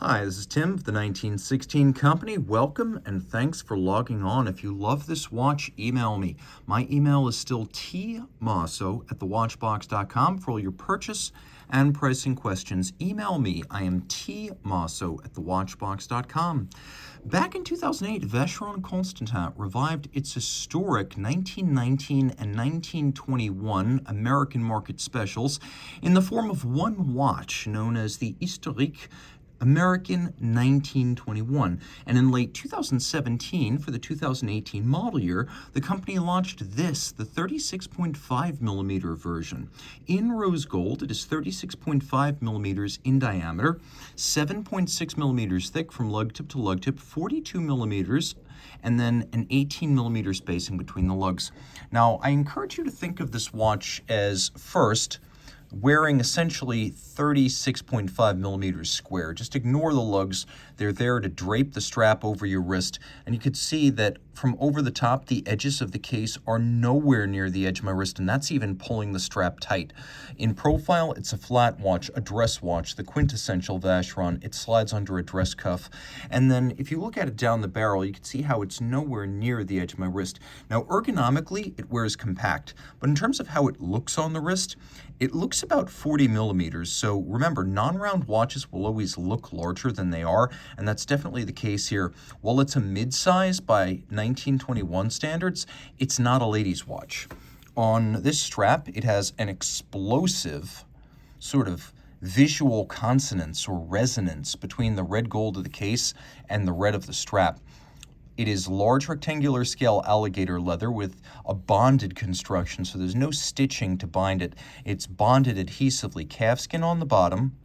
Hi, this is Tim of the 1916 Company. Welcome and thanks for logging on. If you love this watch, email me. My email is still tmosso@thewatchbox.com for all your purchase and pricing questions. Email me. I am tmosso@thewatchbox.com. Back in 2008, Vacheron Constantin revived its historic 1919 and 1921 American market specials in the form of one watch known as the Historiques American 1921. And in late 2017, for the 2018 model year, the company launched this, the 36.5 millimeter version. In rose gold, it is 36.5 millimeters in diameter, 7.6 millimeters thick from lug tip to lug tip, 42 millimeters, and then an 18 millimeter spacing between the lugs. Now, I encourage you to think of this watch as, first, wearing essentially 36.5 millimeters square. Just ignore the lugs. They're there to drape the strap over your wrist. And you could see that from over the top, the edges of the case are nowhere near the edge of my wrist, and that's even pulling the strap tight. In profile, it's a flat watch, a dress watch, the quintessential Vacheron. It slides under a dress cuff. And then if you look at it down the barrel, you can see how it's nowhere near the edge of my wrist. Now, ergonomically, it wears compact, but in terms of how it looks on the wrist, it looks about 40 millimeters. So remember, non-round watches will always look larger than they are, and that's definitely the case here. While it's a mid-size by 1921 standards, it's not a ladies' watch. On this strap, it has an explosive sort of visual consonance or resonance between the red gold of the case and the red of the strap. It is large rectangular scale alligator leather with a bonded construction, so there's no stitching to bind it. It's bonded adhesively. Calfskin on the bottom,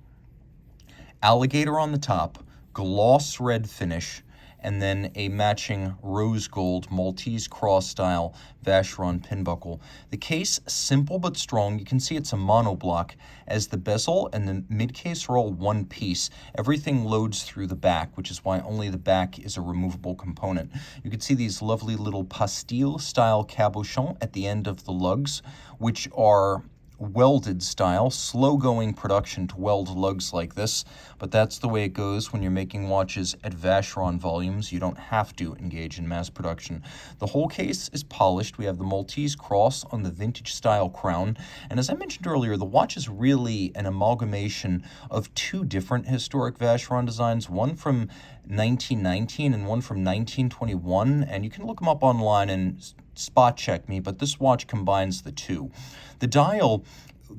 alligator on the top, gloss red finish, and then a matching rose gold Maltese cross style Vacheron pin buckle. The case, simple but strong. You can see it's a monoblock, as the bezel and the mid case are all one piece. Everything loads through the back, which is why only the back is a removable component. You can see these lovely little pastille style cabochons at the end of the lugs, which are welded style, slow-going production to weld lugs like this, but that's the way it goes when you're making watches at Vacheron volumes. You don't have to engage in mass production. The whole case is polished. We have the Maltese cross on the vintage-style crown, and as I mentioned earlier, the watch is really an amalgamation of two different historic Vacheron designs, one from 1919 and one from 1921, and you can look them up online and spot check me, but this watch combines the two. The dial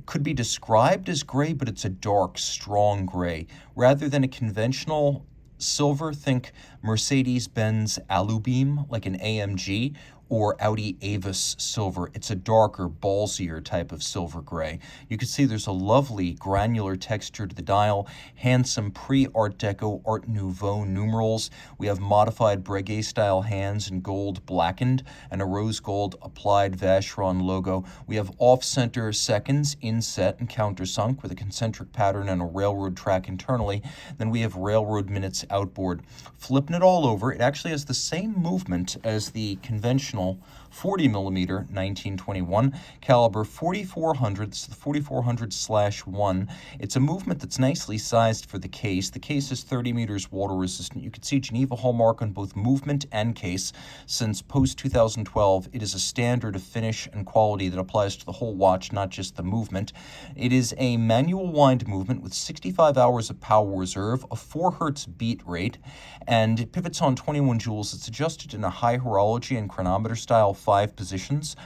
could be described as gray, but it's a dark, strong gray. Rather than a conventional silver, think Mercedes-Benz Alubeam, like an AMG, or Audi Avis silver. It's a darker, ballsier type of silver gray. You can see there's a lovely granular texture to the dial, handsome pre-Art Deco, Art Nouveau numerals. We have modified Breguet-style hands in gold blackened and a rose gold applied Vacheron logo. We have off-center seconds inset and countersunk with a concentric pattern and a railroad track internally. Then we have railroad minutes outboard. Flipping it all over, it actually has the same movement as the conventional 40 millimeter 1921 caliber 4400. This is the 4400/1. It's a movement that's nicely sized for the case. The case is 30 meters water resistant. You can see Geneva hallmark on both movement and case. Since post 2012, it is a standard of finish and quality that applies to the whole watch, not just the movement. It is a manual wind movement with 65 hours of power reserve, a 4 hertz beat rate, and it pivots on 21 jewels. It's adjusted in a high horology and chronometer style 5 positions,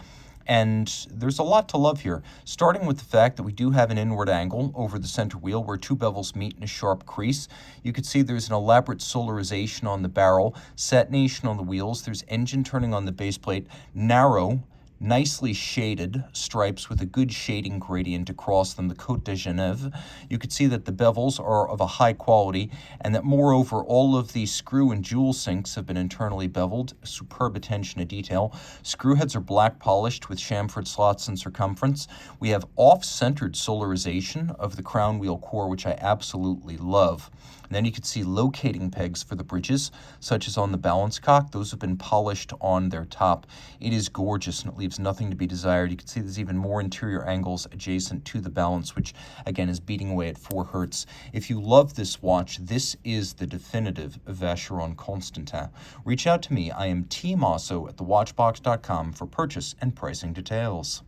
and there's a lot to love here, starting with the fact that we do have an inward angle over the center wheel where two bevels meet in a sharp crease. You can see there's an elaborate solarization on the barrel, satination on the wheels, there's engine turning on the base plate, narrow, nicely shaded stripes with a good shading gradient across them, the Côte de Genève. You can see that the bevels are of a high quality, and that moreover all of the screw and jewel sinks have been internally beveled, superb attention to detail. Screw heads are black polished with chamfered slots in circumference. We have off-centered solarization of the crown wheel core, which I absolutely love. And then you can see locating pegs for the bridges, such as on the balance cock. Those have been polished on their top. It is gorgeous, and it leaves leaves nothing to be desired. You can see there's even more interior angles adjacent to the balance, which again is beating away at 4 hertz. If you love this watch, this is the definitive Vacheron Constantin. Reach out to me. I am Team Mosso at thewatchbox.com for purchase and pricing details.